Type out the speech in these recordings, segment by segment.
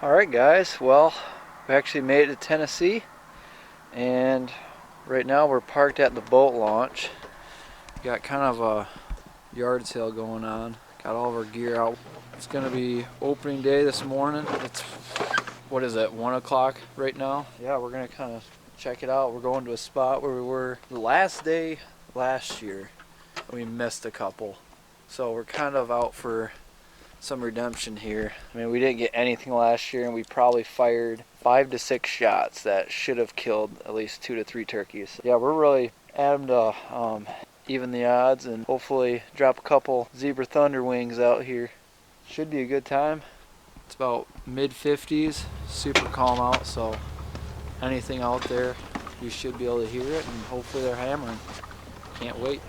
Alright guys, well, we actually made it to Tennessee, and right now we're parked at the boat launch. Got kind of a yard sale going on, got all of our gear out. It's going to be opening day this morning. It's, what is it, 1 o'clock right now? Yeah, we're going to kind of check it out. We're going to a spot where we were the last day last year. We missed a couple, so we're kind of out for some redemption here. I mean, we didn't get anything last year, and we probably fired 5 to 6 shots that should have killed at least 2 to 3 turkeys. Yeah, we're really aiming to even the odds and hopefully drop a couple zebra thunder wings out here. Should be a good time. It's about mid-50s, super calm out, so anything out there, you should be able to hear it, and hopefully they're hammering. Can't wait.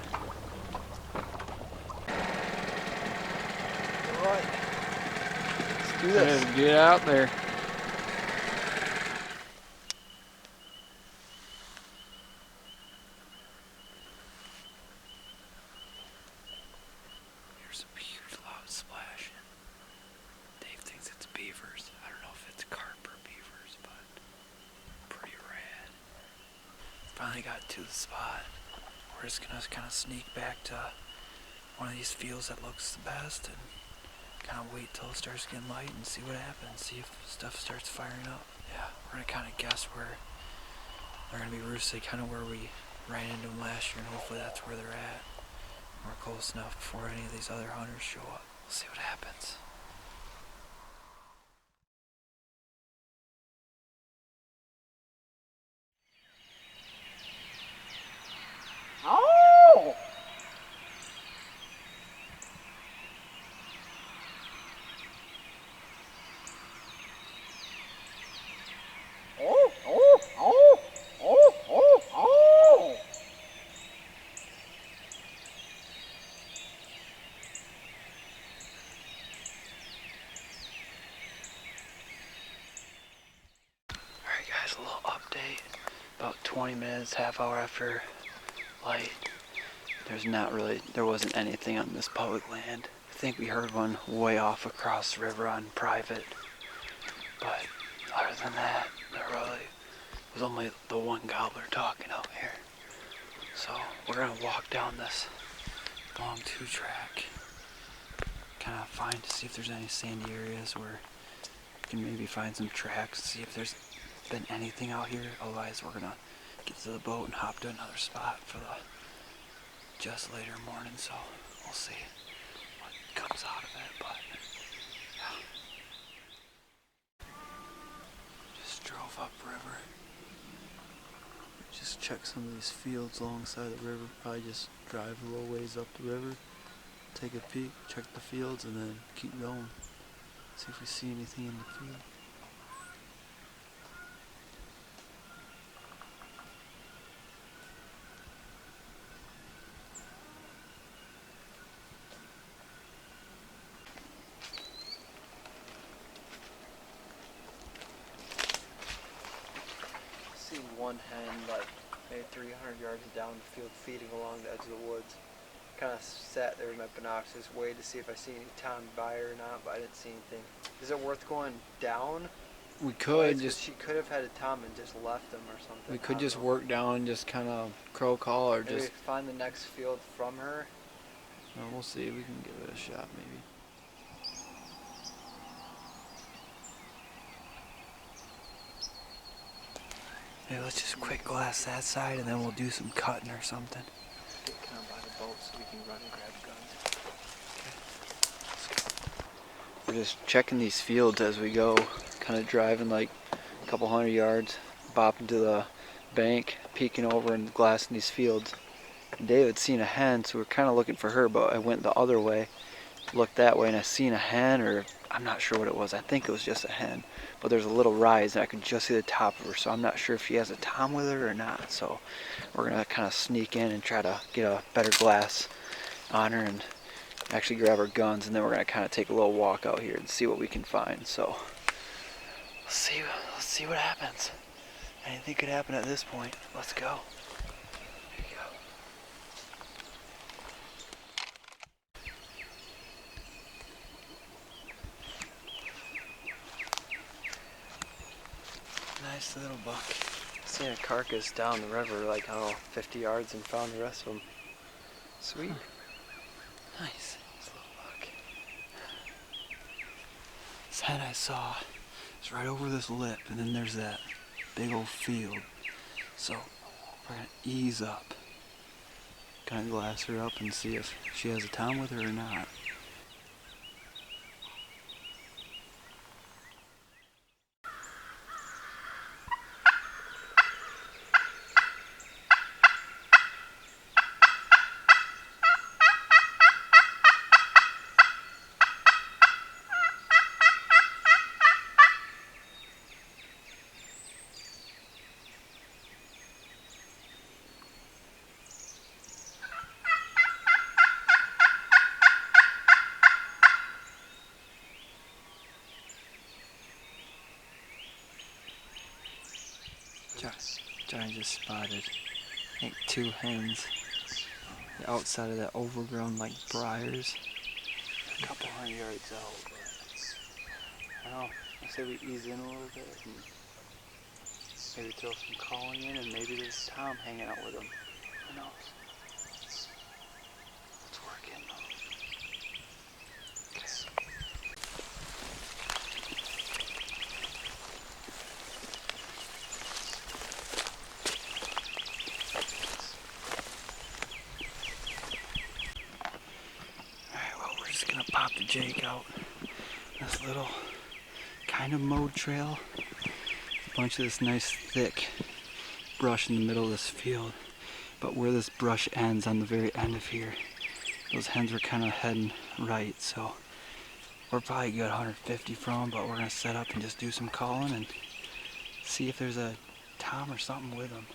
Alright, let's do this. Let's get out there. Here's some huge loud splashing. Dave thinks it's beavers. I don't know if it's carp or beavers, but pretty rad. Finally got to the spot. We're just gonna kind of sneak back to one of these fields that looks the best and kind of wait till it starts getting light and see what happens, see if stuff starts firing up. Yeah, we're gonna kind of guess where they're gonna be roosted, kind of where we ran into them last year, and hopefully that's where they're at. We're close enough before any of these other hunters show up. We'll see what happens. Oh! Oh, oh, oh, oh, oh, oh. Alright guys, a little update. About 20 minutes, half hour after light. There wasn't anything on this public land. I think we heard one way off across the river on private. But other than that, there really was only the one gobbler talking out here. So we're gonna walk down this long 2-track, kind of find to see if there's any sandy areas where we can maybe find some tracks, see if there's been anything out here. Otherwise we're gonna get to the boat and hop to another spot for the just later morning, so we'll see what comes out of it. But yeah, just drove upriver. Just check some of these fields alongside the river. Probably just drive a little ways up the river, take a peek, check the fields, and then keep going. See if we see anything in the field. One hen like maybe 300 yards down the field feeding along the edge of the woods. Kind of sat there with my binoculars, waited to see if I see any tom by her or not, but I didn't see anything. Is it worth going down? We could She could have had a tom and just left them or something. We could just work down and just kind of crow call, or maybe just find the next field from her. No, we'll see. We can give it a shot maybe. Hey, let's just quick glass that side, and then we'll do some cutting or something. Get kind of by the boat so we can run and grab guns. Okay. We're just checking these fields as we go, kind of driving like a couple hundred yards, bopping to the bank, peeking over and glassing these fields. And David's seen a hen, so we're kind of looking for her, but I went the other way, looked that way, and I seen a hen, or I'm not sure what it was. I think it was just a hen, but there's a little rise and I could just see the top of her, so I'm not sure if she has a tom with her or not. So we're gonna kind of sneak in and try to get a better glass on her and actually grab our guns, and then we're gonna kind of take a little walk out here and see what we can find. So let's see what happens. Anything could happen at this point. Let's go. Here you go. Nice little buck. Seen a carcass down the river, like, I don't know, 50 yards, and found the rest of them. Sweet. Nice. This little buck. This head I saw is right over this lip, and then there's that big old field. So we're gonna ease up. Gonna glass her up and see if she has a tom with her or not. Johnny just spotted, I think, 2 hens outside of that overgrown, like, briars. A couple 100 yards out, but I don't know. I say we ease in a little bit and maybe throw some calling in, and maybe there's Tom hanging out with them. Who knows? Let's work in though. Gonna pop the Jake out. This little kind of mowed trail. A bunch of this nice thick brush in the middle of this field. But where this brush ends, on the very end of here, those hens were kind of heading right. So we're probably a good 150 from them, but we're gonna set up and just do some calling and see if there's a tom or something with them.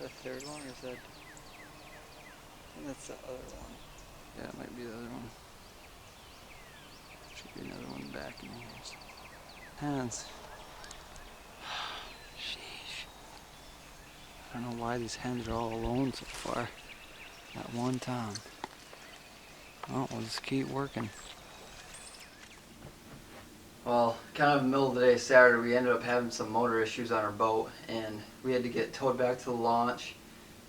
The third one, or is that? I think that's the other one. Yeah, it might be the other one. Should be another one back in here. Hens. Sheesh. I don't know why these hens are all alone so far. Not one time. Well, we'll just keep working. Well, kind of in the middle of the day Saturday, we ended up having some motor issues on our boat, and we had to get towed back to the launch,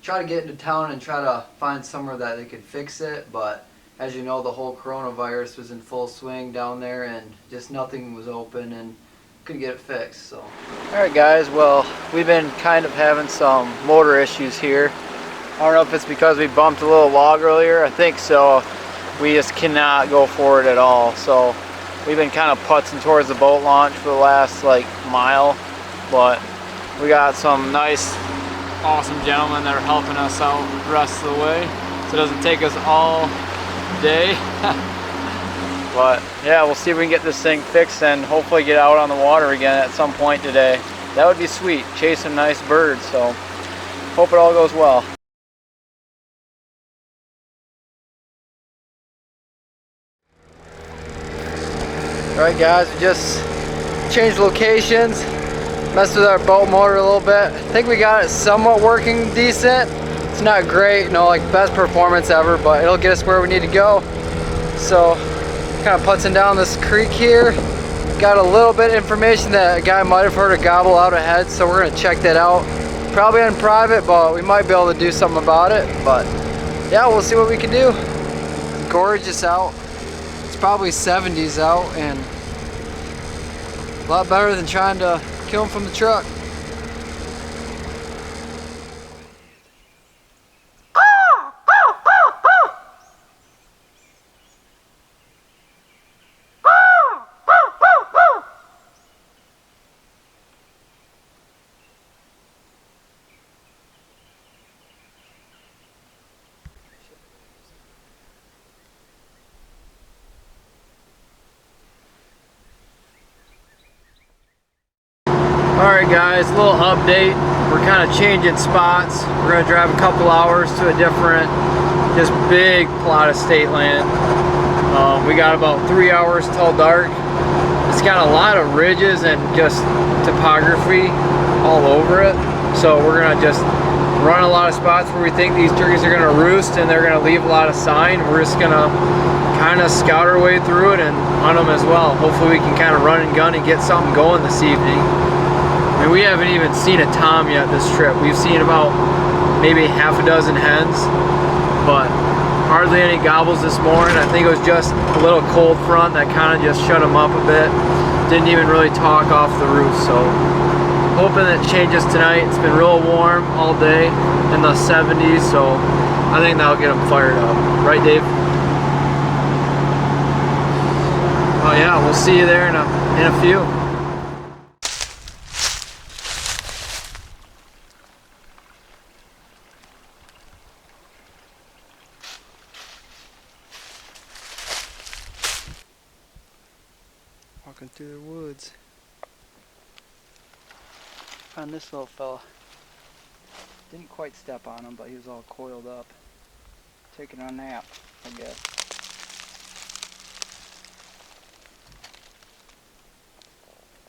try to get into town and try to find somewhere that they could fix it, but as you know, the whole coronavirus was in full swing down there, and just nothing was open and couldn't get it fixed. So alright guys, well, we've been kind of having some motor issues here. I don't know if it's because we bumped a little log earlier. I think so. We just cannot go forward at all. So we've been kind of putzing towards the boat launch for the last like mile, but we got some nice, awesome gentlemen that are helping us out the rest of the way, so it doesn't take us all day. But yeah, we'll see if we can get this thing fixed and hopefully get out on the water again at some point today. That would be sweet, chase some nice birds, so hope it all goes well. Alright guys, we just changed locations, messed with our boat motor a little bit. I think we got it somewhat working decent. It's not great, no like best performance ever, but it'll get us where we need to go. So, kind of putzing down this creek here. Got a little bit of information that a guy might have heard a gobble out ahead, so we're gonna check that out. Probably on private, but we might be able to do something about it. But yeah, we'll see what we can do. It's gorgeous out. It's probably 70s out, and a lot better than trying to kill them from the truck. Alright guys, a little update. We're kind of changing spots. We're going to drive a couple hours to a different, just big plot of state land. We got about 3 hours till dark. It's got a lot of ridges and just topography all over it. So we're going to just run a lot of spots where we think these turkeys are going to roost and they're going to leave a lot of sign. We're just going to kind of scout our way through it and hunt them as well. Hopefully we can kind of run and gun and get something going this evening. I mean, we haven't even seen a tom yet this trip. We've seen about maybe half a dozen hens, but hardly any gobbles this morning. I think it was just a little cold front that kind of just shut them up a bit. Didn't even really talk off the roof, so hoping that changes tonight. It's been real warm all day in the 70s, so I think that'll get them fired up. Right, Dave? Oh yeah, we'll see you there in a few. Walking through the woods. Found this little fella. Didn't quite step on him, but he was all coiled up. Taking a nap, I guess.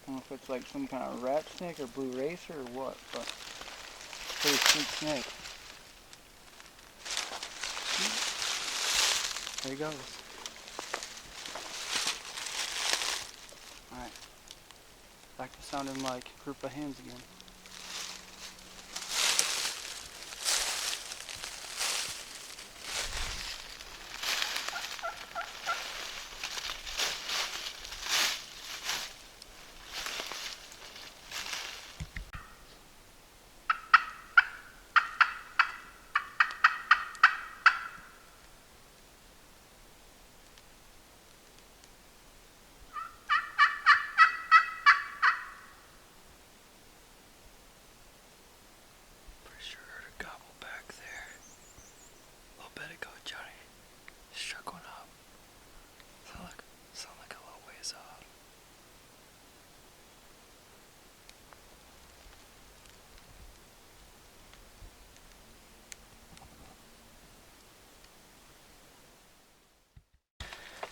I don't know if it's like some kind of rat snake or blue racer or what, but pretty sweet snake. There he goes. Alright. Back to sounding like a group of hens again.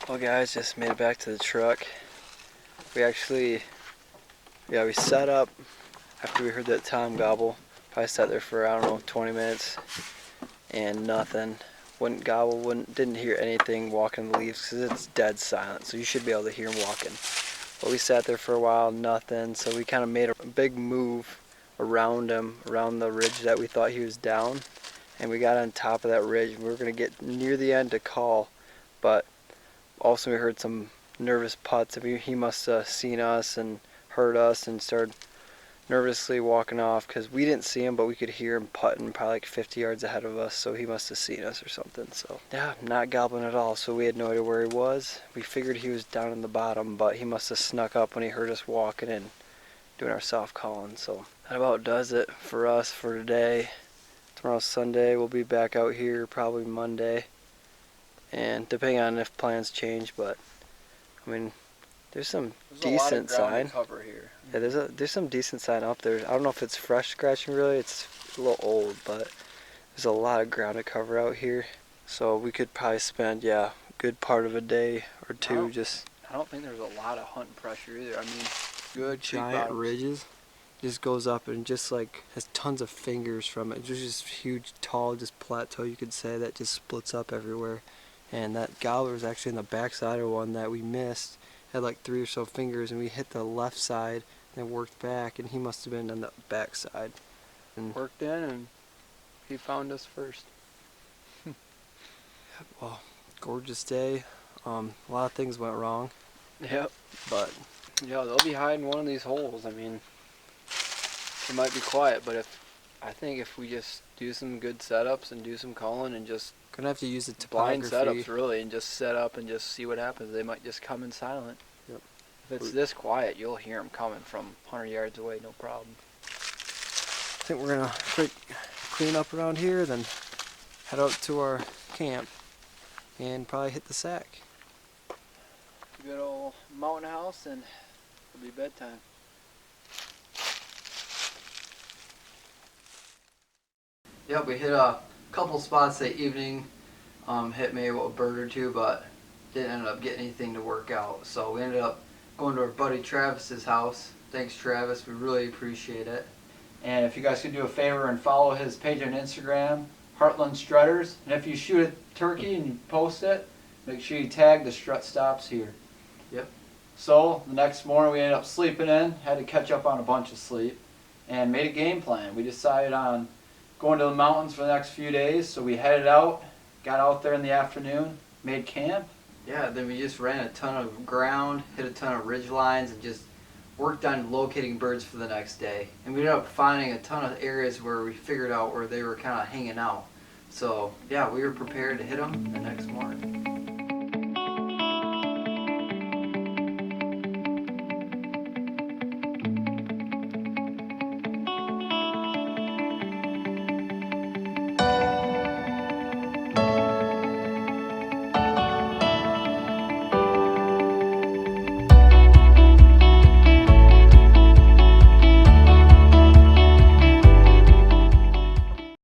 Well guys, just made it back to the truck. We actually, we set up after we heard that tom gobble. Probably sat there for, I don't know, 20 minutes and nothing. Wouldn't gobble, didn't hear anything walking the leaves because it's dead silent, so you should be able to hear him walking. But we sat there for a while, nothing, so we kind of made a big move around him, around the ridge that we thought he was down, and we got on top of that ridge. We were going to get near the end to call, but also we heard some nervous putts. He must have seen us and heard us and started nervously walking off because we didn't see him, but we could hear him putting probably like 50 yards ahead of us, so he must have seen us or something. So yeah, not gobbling at all, so we had no idea where he was. We figured he was down in the bottom, but he must have snuck up when he heard us walking and doing our soft calling. So that about does it for us for today. Tomorrow's Sunday. We'll be back out here probably Monday, and depending on if plans change, but I mean, there's some decent sign. Cover here. Yeah, there's some decent sign up there. I don't know if it's fresh scratching really. It's a little old, but there's a lot of ground to cover out here. So we could probably spend a good part of a day or two just. I don't think there's a lot of hunting pressure either. I mean, good giant ridges. Just goes up and just like has tons of fingers from it. There's just huge, tall, just plateau you could say that just splits up everywhere. And that gobbler was actually in the backside of one that we missed. Had like 3 or so fingers, and we hit the left side and worked back, and he must have been on the back side. And worked in, and he found us first. Well, gorgeous day. A lot of things went wrong. Yep. But yeah, they'll be hiding one of these holes. I mean, it might be quiet, but I think if we just do some good setups and do some calling and just gonna have to use the topography. Blind setups really, and just set up and just see what happens. They might just come in silent. Yep. If it's this quiet, you'll hear them coming from 100 yards away, no problem. I think we're gonna clean up around here, then head out to our camp and probably hit the sack. Good old mountain house, and it'll be bedtime. Yep, we hit a couple spots that evening. Hit maybe a bird or two, but didn't end up getting anything to work out. So we ended up going to our buddy Travis's house. Thanks, Travis. We really appreciate it. And if you guys could do a favor and follow his page on Instagram, Heartland Strutters. And if you shoot a turkey and you post it, make sure you tag the Strut Stops here. Yep. So the next morning we ended up sleeping in. Had to catch up on a bunch of sleep, and made a game plan. We decided on going to the mountains for the next few days. So we headed out, got out there in the afternoon, made camp. Yeah, then we just ran a ton of ground, hit a ton of ridge lines, and just worked on locating birds for the next day. And we ended up finding a ton of areas where we figured out where they were kind of hanging out. So yeah, we were prepared to hit them the next morning.